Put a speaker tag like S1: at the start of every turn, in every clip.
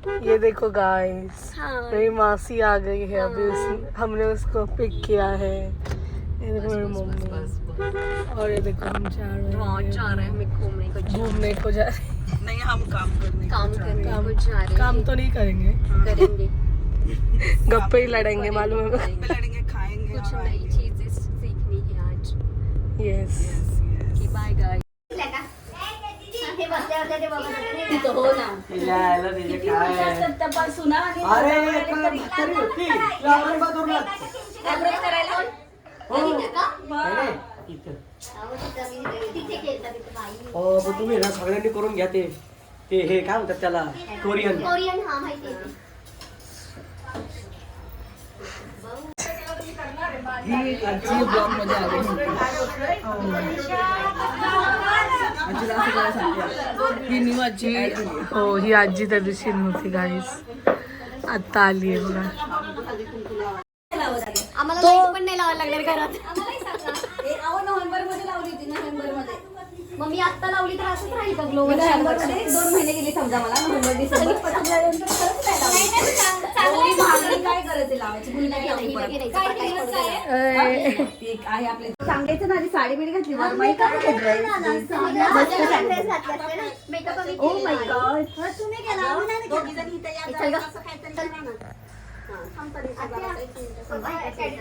S1: ये देखो गाइस, मेरी मासी आ गई है अभी। हमने उसको पिक किया है। ये देखो मेरी मम्मी, और ये देखो हम जा रहे हैं घूमने को जा रहे हैं।
S2: नहीं, हम काम करने को जा रहे हैं।
S1: काम तो नहीं करेंगे,
S3: करेंगे।
S1: गप्पे ही लड़ेंगे, मालूम है।
S2: गप्पे लड़ेंगे, खाएंगे।
S3: कुछ नई चीजें सीखनी है आज।
S1: Yes,
S3: bye guys. तो हो ना
S2: यायला तिथे काय आहे? अरे एक म्हातारी होती, लावून बदलून हो इथं. पण तुम्ही ना सगळ्यांनी करून घ्या ते हे काय म्हणतात त्याला, कोरियन.
S4: हा माहिती आहे.
S2: ही आजी ब्लॉग मध्ये आली. ही न्यू आजी.
S1: हो, ही आजी त्या दिवशी नव्हती गाईस, आता आली आहे बघा.
S4: आम्हाला लाईट पण नाही लावायला लागणार घरात.
S3: नोव्हेंबर मध्ये लावली होती, नोव्हेंबर मध्ये.
S4: मग मी आता लावली तर असंच राहील का ग्लो?
S3: नोव्हेंबर मध्ये 2 महिने गेले समजा मला. नोव्हेंबर डिसेंबर काय करायचं लावायची गुलनागी आहे आपले. सांगायचं ना आधी साडी बिडी घातली वरमाई काय ओ माय गॉड.
S4: तुम्ही गेला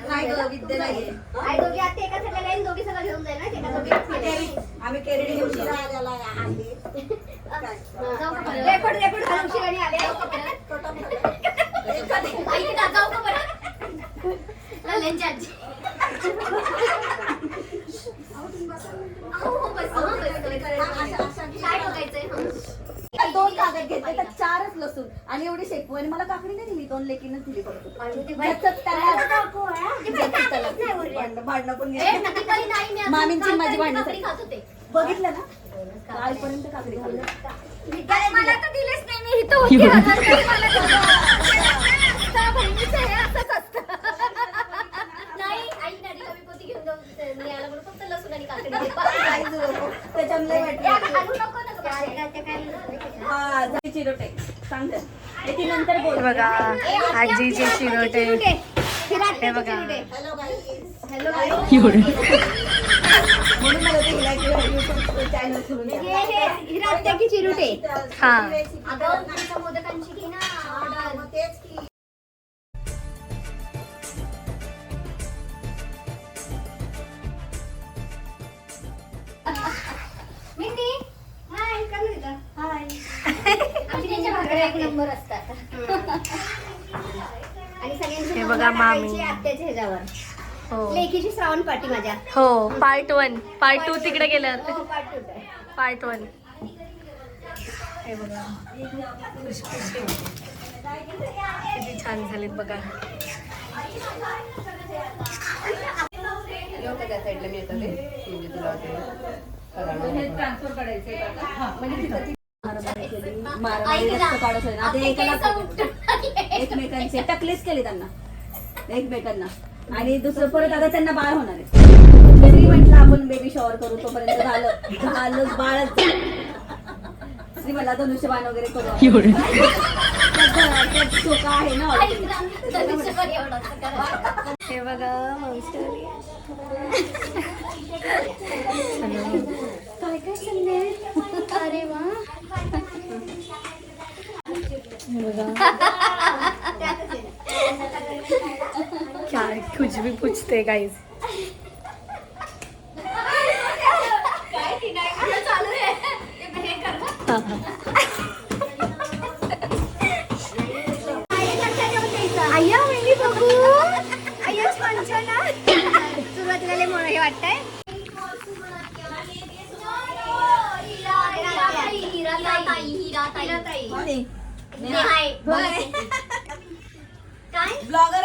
S3: नाही ग विद्या नाहीये. आम्ही केरडी घेऊन दोन कागद घेतले तर 4च लसूण आणि एवढी शेपू आणि मला काकडी नाही दिली. 2 लेकीनच दिली फक्त. भांडणं पण मामींची माझी भांडणं बघितलं ना कालपर्यंत काकडी खाल्ली.
S4: मला तर दिलेच नाही. मी इथं नाही आई नदी कमी पोती घेऊन जाऊ. मी आला म्हणून फक्त लसूण आणि काकडी
S3: चिरोटे सांगते ती नंतर बोल.
S1: बघा आजीचे चिरोटे, हे बघा.
S4: हॅलो
S3: म्हणून मला ते चॅनल सोडून
S4: हिरात्याची चिरुटे.
S1: हा,
S4: अगं मोदकांची घे ना ऑर्डर. तेच की मिनी हाय करणार का? हाय. आमची त्यांच्या भाकऱ्या एक नंबर असतात. आणि सगळ्यांची
S1: हे बघा मामी.
S4: आत्याच्या ह्याच्यावर
S1: हो
S4: लेकीची श्रावण पाठी माझ्या.
S1: हो, पार्ट 1 पार्ट 2 तिकडे गेलं.
S4: हो, पाठ होतंय.
S1: पार्ट 1 हे बघा किती छान झालेत बघा.
S3: त्या साईडला मी येतो ते म्हणजे तुला ते ट्रान्सफर करायचं एकमेकांचे टकलेच केले त्यांना एकमेकांना. आणि दुसरं परत आता त्यांना बाळ होणार आहे. तरी म्हटलं आपण बेबी शॉवर करू. तोपर्यंत झालं बाळच. श्री मला धनुष्यबाण वगैरे करू. चोका आहे ना.
S1: हे बघा
S4: काय काय चाललंय? अरे वा.
S1: क्या कुछ भी पूछते गाइस.
S4: अय्या मेली बघू. अय्या पंचना. सुरुवातीला लय मोठं हे वाटतंय. काय
S3: ब्लॉगर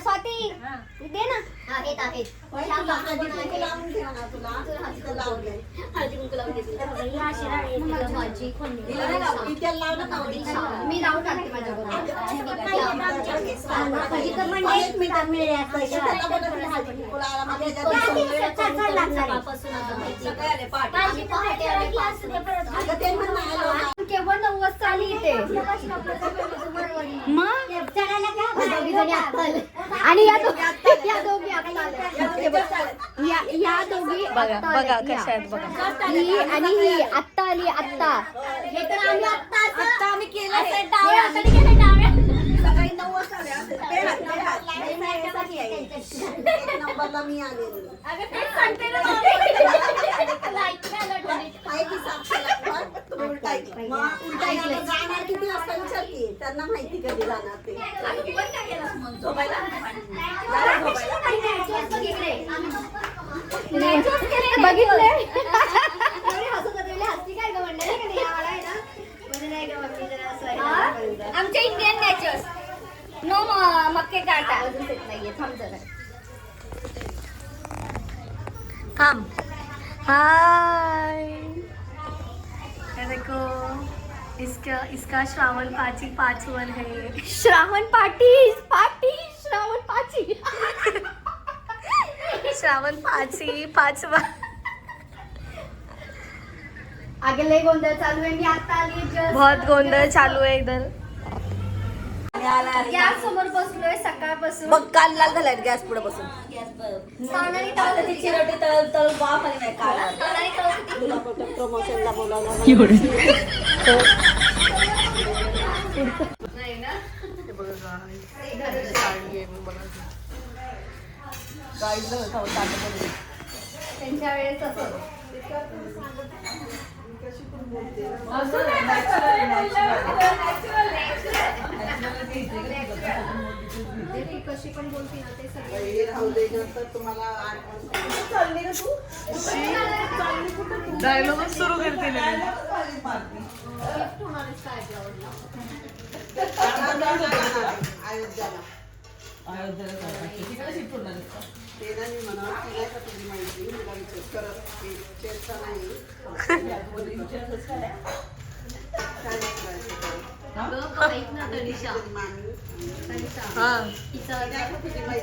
S4: स्वाती दे ना. आहेत आहेत. मी लावून टाकते माझ्याबरोबर. केव्हा 90 साली इथे मग आणि या दोघी या दोघी
S1: बघा कशा आहेत बघा.
S4: ही आणि ही आत्ता आली आत्ता. हे तर आम्ही आत्ता आम्ही केलं
S3: सकाळी 9 वाजता आले असते. एक नंबरला मी आलेली आहे की साक्षीला पण तुम्ही उलटा ऐकलं. मग उलटा ऐकलं. जाणार किती वाजता विचारते त्यांना माहिती कधी जाणार ते झोपायला
S4: बघितले आमच्या इंडियन नॅचर्स नो मक्के काटा नाहीये. थांब जरा
S1: थांब. हाय देखो इसका श्रावण पाची 5 है.
S4: श्रावण पाटी श्रावण पाची
S1: श्रावण पाची 5
S4: आगे लय गोंधळ चालू आहे. मी आता आली just.
S1: बहुत गोंधळ चालू आहे इधर.
S4: गॅस समोर बसलोय सकाळपासून.
S3: बघ काल लाल झालाय गॅस पुढे बसून.
S4: पावणारी तळत होती.
S3: चिरोटी तळ वाफ आणि नाही काढा.
S4: पावणारी तळत होती.
S3: तुला प्रमोशनला बोलावलं
S4: नाही ना त्यांच्या वेळेस असं कशी पण बोलती ना ते सगळे
S1: डायलॉग सुरू करते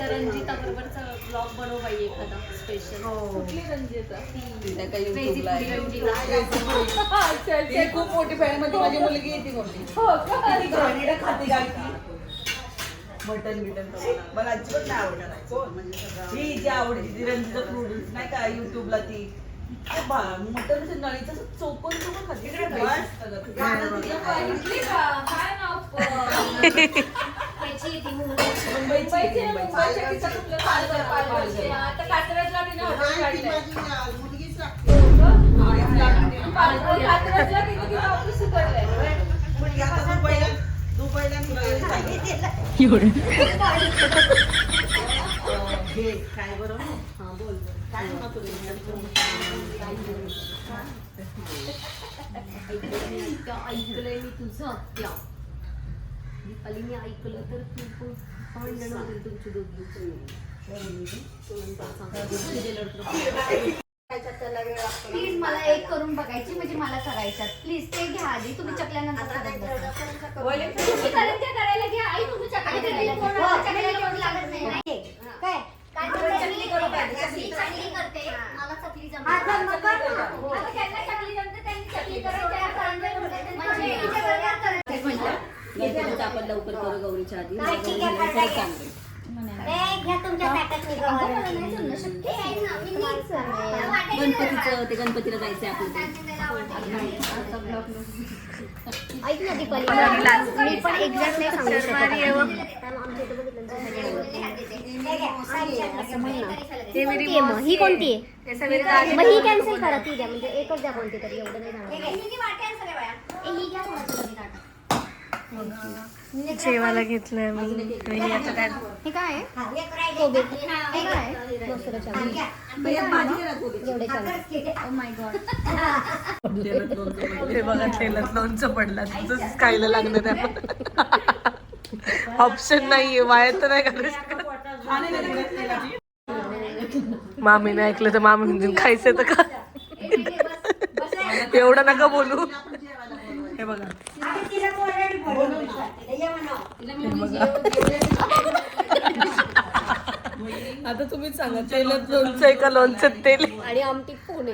S2: रंजिता बरोबरचा ब्लॉग बनव बाई एखादा स्पेशल. खूप मोठी फॅन मध्ये माझी मुलगी येते मोठी. खाते गायची मटन बिटन मला अजिबात नाही आवडणार. ही जी आवडते ती रंजिता फ्रुडन्स नाही का युट्यूबला ती मटन नळीचं चोकून चोकून काय बरं. हा बोल काय ऐकलंय मी तुझं त्या दीपाली मी ऐकलं तर तू पण भांडण होतील तुमची दोघी.
S4: प्लीज मला एक करून बघायची म्हणजे मला करायच्यात. प्लीज ते घ्या आधी. तुम्ही चकल्यानंतर तुम्ही करंज्या करायला घ्या आई. तुम्ही चकल्या चकल्या तोड लागत नाही काय काय चकली करू चकली करते मला चकली जमते. आता त्यांना चकली जमते त्यांनी चकली करायच्या करंज्या
S3: आपण लवकर करू गौरीच्या आधी. गणपतीचं ते गणपतीला जायचंय आपल्याला.
S4: ऐक ना दीपाली मी पण एक्झॅक्ट नाही सांगू शकत. ही कोणती आहे मग ही कॅन्सल करा. ती द्या म्हणजे एकच द्या कोणती तरी. एवढं नाही
S1: जेवायला घेतलंय मी.
S4: हे काय आहे कोबी. हे काय आहे एवढे ओ माय गॉड.
S1: ते बघा तेलात लोणचं पडलं. तसंच खायला लागलं नाही. ऑप्शन नाहीये. वाया तर नाही करू शकत. मामीने ऐकलं तर मामी म्हणजे खायचं तर का. एवढं नका बोलू. हे बघा आता तुम्हीच सांगा तेलात लोणचं आहे का लोणचं तेल.
S4: आणि आमटी पुणे.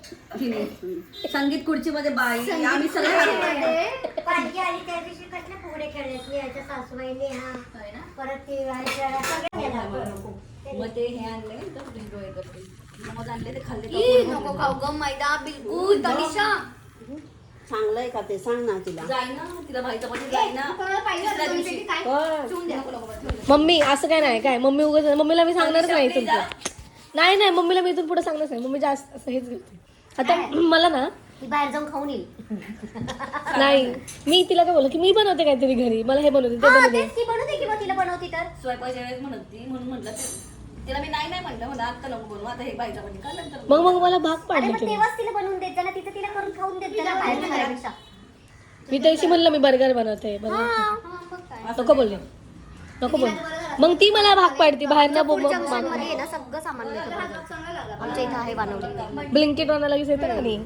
S3: तिने संगीत खुर्चीमध्ये बाई आम्ही सगळे
S5: पालखी आली त्या दिवशी कसले फुगडे खेळले याच्या सासूबाईने हा परत ते
S3: मग ते हे आणले मग आणले ते खाल्ले
S4: ई, नको खाऊ ग मैदा बिलकुल तनिषा
S3: चांगलं आहे का ते सांग ना तिला जाय ना तिला माहिती म्हणजे जाय ना
S4: कोणाला पाहिजे
S3: दुसऱ्या
S4: दोन
S3: दिवशी.
S4: पेटी काय ठेवून द्या. नको, नको, नको.
S6: मम्मी असं काय नाही काय मम्मी उगाच मम्मीला मी सांगणारच नाही इथून पुढे. नाही मम्मीला मी इथून पुढे सांगणारच नाही मम्मी जास्त असं हेच घेते आता मला ना
S5: ती बाहेर जाऊन खाऊन येईल
S6: नाही मी तिला काय बोललो की मी बनवते काहीतरी घरी मला हे बनवते ते
S5: हा,
S6: बनवते
S5: तेच ती बनवते किंवा तिला बनवती तर
S3: स्वयंपाकाच्या वेळेस म्हणत ती म्हणून म्हटलं तिला मी नाही म्हटलं मला आता नको बनवू आता हे पाहिजे म्हणजे का नंतर
S6: मग मला भाग
S5: अरे
S6: पाडली
S5: मग
S6: तुम्ही
S5: तेव्हाच तिला बनवून देत जा ना तिचं तिला करून खाऊन देत जा ना बाहेर खाण्यापेक्षा
S6: मी त्याशी म्हणलं मी बर्गर बनवते नको बोलले नको बोल मग ती मला भाग पाडते बाहेर ना
S5: मध्ये आहे ना सगळं सामान मिळतं बर्गरचं. आमच्या इथं आहे बनवली
S6: ब्लिंकेट वाला लगेच येतं ना नाही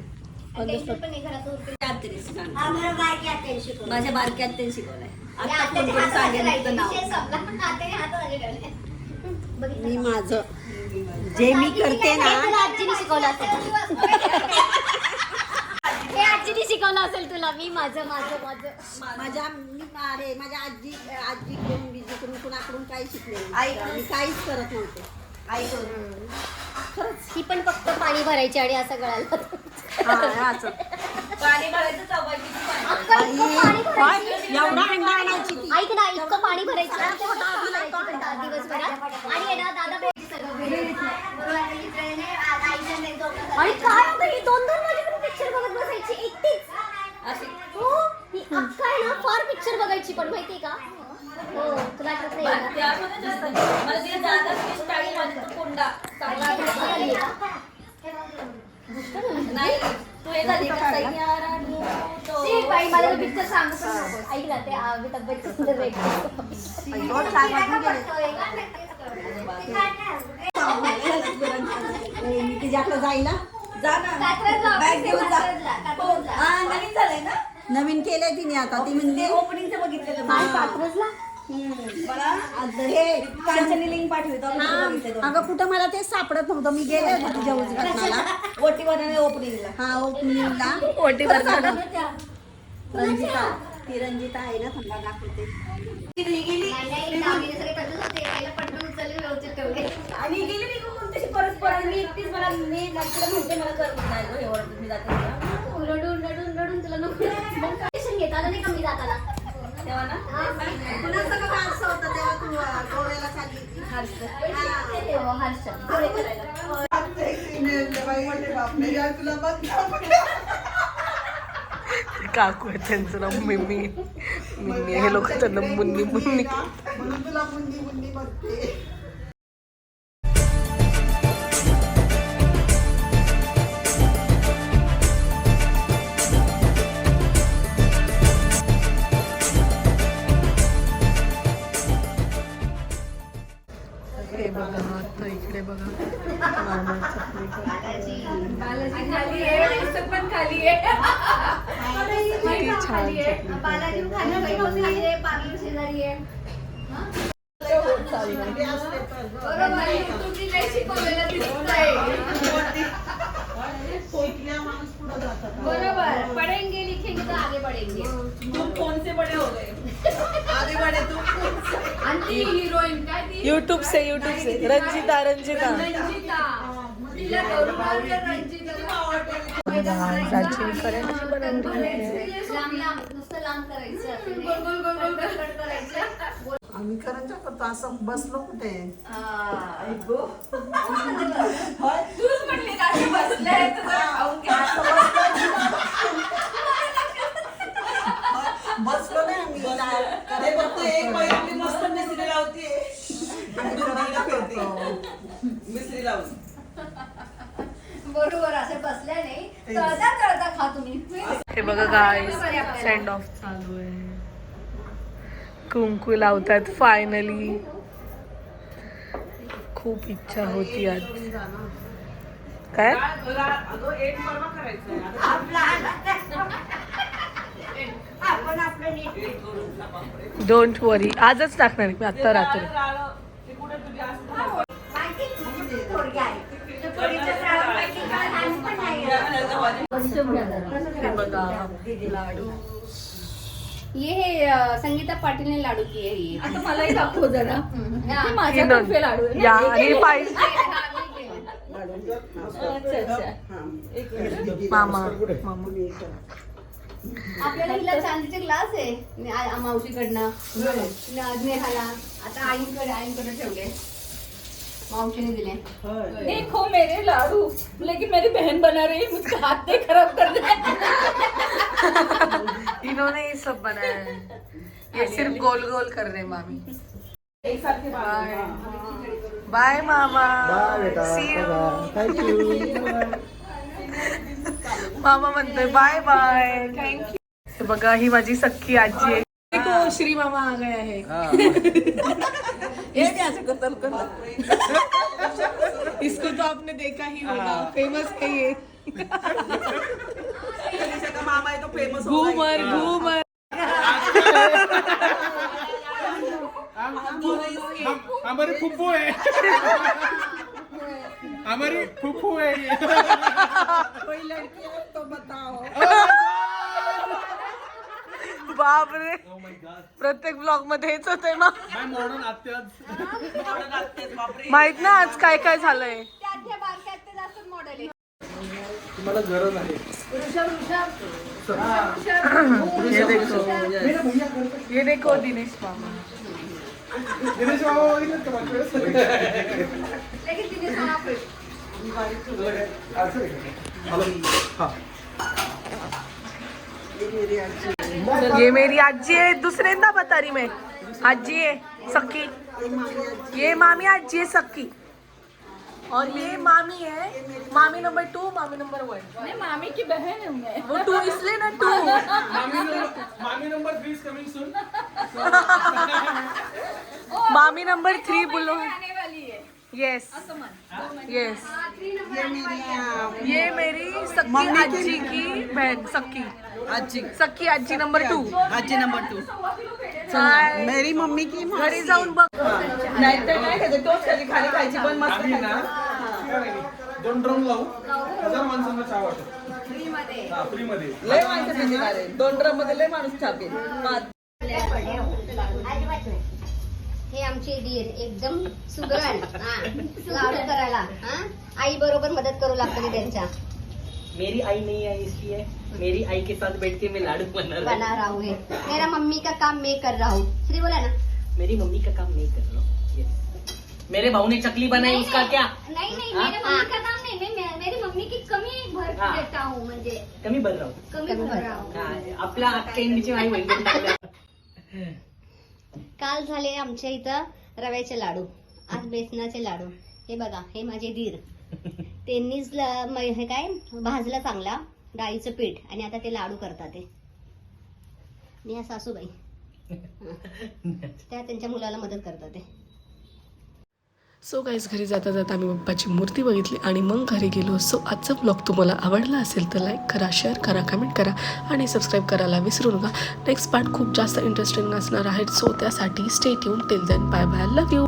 S5: आम्हाला बारकी आत्याने शिकवलं.
S3: माझ्या बारक्यात ते शिकवलंय
S5: त्या
S3: आता
S5: आत्याच्या
S3: कोण
S5: हातामध्ये
S3: सांगेल
S5: राहायचं,
S3: इतकं नाव
S5: विषय संपला. आत्याने हातामध्ये ठेवलंय. बघितलं
S3: मी
S5: का?
S3: माझं जे मी करते
S5: हे
S3: ना
S5: तुला आजीने शिकवलं असेल हे आजीने शिकवलं असेल तुला मी माझं
S3: माझ्या आजीकडून बीजीकडून कुणाकडून काही शिकले मी काहीच करत नव्हते
S5: ही पण फक्त पाणी भरायची आणि असं गळायला
S3: पाणी भरायचं
S5: अक्का इतकं पाणी भरायची. ऐक ना इतकं पाणी भरायचं ना, ते हातात घालायची पण दिवसभरात आणि आहे ना दादा भेटायची सगळं आणि काय होतं ही 2-2 वाजेपर्यंत पिक्चर बघत बसायची एकटीच हो ही अक्का आहे ना फार पिक्चर बघायची पण माहितीये का हो तुला आठवत नाही बाई मला पिक्चर सांगू पण नको ऐक ना ते अमिताभ बच्चन
S3: मी तिच्याकडे जाईल जा ना बॅग घेऊन जा नवीन झालंय ना नवीन केलंय तिने आता ती म्हणजे ओपनिंगचं बघितलेलं
S5: कात्रजला
S3: मला हे कांचनी लिंक पाठवतो अगं कुठं मला ते सापडत नव्हतं मी गेले होते तुझ्या उद्घाटनाला ओटीवर ओपनिंगला हा ओपनिंगला रंजिता ती रंजिता आहे ना थंडा दाखवते आणि गेली निघून तशी परत मी एकटीच मला मी नंतर म्हणते मला करमत नाही गं, हे ओरडत मी जाते
S5: रडून तुला नको मग टेन्शन घेत आलं नाही का मी जाताना
S3: तेव्हा ना पुन्हा सगळं असं होतं तेव्हा तू गोव्याला चालली होती
S1: काकू आहे त्यांचं नाव मिमी हे लोक त्यांना मुन्नी हे बघा आता इकडे बघा किती छान
S4: बरोबर पढ़ेंगे लिखेंगे तो आगे बढ़ेंगे
S2: तुम कौन से बड़े हो गए आगे बढ़े तुम
S4: आणि ती हिरोईन काय ती
S1: यूट्यूब से रंजिता
S4: रंजिता तिला करून आवडलं रंजिता
S1: प्राचीन करायची बनवली
S4: लांब लांब नुसतं लांब करायचं गोल गोल गोल कट करायचं
S2: आम्ही करंजा करतो असं बसलो कुठे बसलो नाही आम्ही फक्त एक बाई आपली मस्त मिसरी लावते आणि दुसरीला फिरते मिसरी लावून
S4: बरोबर असं बसल्या नाही तळता खा तुम्ही
S1: हे बघा गाईस सेंड ऑफ चालू आहे कुंकू लावतात फायनली खूप इच्छा होती आज काय डोंट वरी आजच टाकणार मी आता रात्री
S5: थोडक्यात
S1: हे बघा लाडू.
S4: ये हे संगीता पाटीलने लाडू किए ये.
S3: आता मलाही दाखव जरा
S4: हा.
S3: माझ्यातर्फे लाडू आहे ना?
S1: या आणि पाहिजे
S3: अच्छा अच्छा
S1: मामा
S4: आपल्याला हिला चांदीचे ग्लास आहे मावशीकडनं नेहाला. आता आईंकडे ठेवले, मावशीने दिले.
S3: देखो मेरे लाडू, लेकिन मेरी बहन बना रही है, मुझका हाथ नहीं खराब कर दे.
S1: इन्होंने ये सब बनाया है. ये सिर्फ गोल गोल कर रहे मामी. बाय मामा. See you. मामा म्हणतोय बाय बाय थँक्यू. बघा ही माझी सख्खी आजी आहे. देखो श्री मामा आ गया है. इसको तो आपने देखा ही होगा, फेमस है ये.
S2: मामा आहे तो फेमस
S1: घूमर घूमर.
S7: हमारी फुफ्फू है हमारी फुफ्फू है ये.
S2: कोई लड़की हो तो बताओ.
S1: बापरे प्रत्येक ब्लॉग मध्ये हेच होतंय मग.
S7: मैं मॉडर्न आत्याज.
S1: माहित ना आज काय काय झालंय.
S7: तुम्हाला गरज आहे.
S1: ये देखो दिनेश मामा.
S7: दिनेश बाबा बघितलं का मागच्या वेळेस? असं आहे का? हॅलो. हा.
S1: ये मेरी आजी है. दुसऱ्यांदा बता रही मैं. आजी है सख्खी. ये मामी आजी है सख्खी. और ये मामी है. मामी नंबर 2, मामी नंबर 1.
S3: नहीं, मामी की बहन है मैं.
S1: वो 2 इसलिए ना 2.
S7: मामी नंबर 3 इज कमिंग सून.
S1: मामी नंबर 3 बोलो.
S3: आने वाली है.
S1: Yes yes. ये मेरी सख्खी आजी की बहन. सख्खी सख्खी आजी नंबर 2.
S2: आजी नंबर 2. मेरी मम्मी की
S1: घरी जाऊन बघ.
S2: नाहीतर नाही खायचं, तोच खाली खाली खायची पण मस्त
S7: आम्ही ना
S2: खायचं.
S7: 2 ड्रम लावू 1000 माणसांना चहा वाटत. फ्री मध्ये.
S2: लय माणसं पिणार आहे. 2 ड्रम मध्ये लय माणूस छापेल.
S5: हे आमचे दीर एकदम सुगरण लाडू करायला. आई बरोबर मदत करू लागते त्यांच्या.
S8: मेरी आई नहीं है इसलिए मेरी आई के साथ बैठ के मैं लाडू बना
S5: बना रहा हूँ. मेरा मम्मी का काम मैं कर रहा हूँ. श्री बोला ना.
S8: मेरी मम्मी का काम नहीं कर रहा हूँ. Yes. मेरे भाऊ ने चकली बनाई उसका क्या
S5: नहीं नहीं, मेरे मम्मी का काम नहीं. मैं मेरी मम्मी की कमी भर
S8: हाँ.
S5: देता हूँ. म्हणजे
S8: कमी भर रहा हूँ.
S5: कमी भर रहा हूँ.
S8: आपल्या अक्क्यांची आई बहीण टाकल्या.
S5: काल झाले आमच्या इथं रव्याचे लाडू, आज बेसनाचे लाडू. हे बघा, हे माझे दीर. त्यांनीच हे काय भाजला चांगला डाळीचं पीठ आणि आता ते लाडू करतात. ते मी सासूबाई त्या त्यांच्या मुलाला मदत करतात. ते
S6: सो गाईज घरी जाता जाता आम्ही बाप्पाची मूर्ती बघितली आणि मग घरी गेलो. सो आजचा ब्लॉग तुम्हाला आवडला असेल तर लाईक करा, शेअर करा, कमेंट करा आणि सबस्क्राईब करायला विसरू नका. नेक्स्ट पार्ट खूप जास्त इंटरेस्टिंग असणार आहे. सो त्यासाठी stay tune. Till then bye bye. Love you.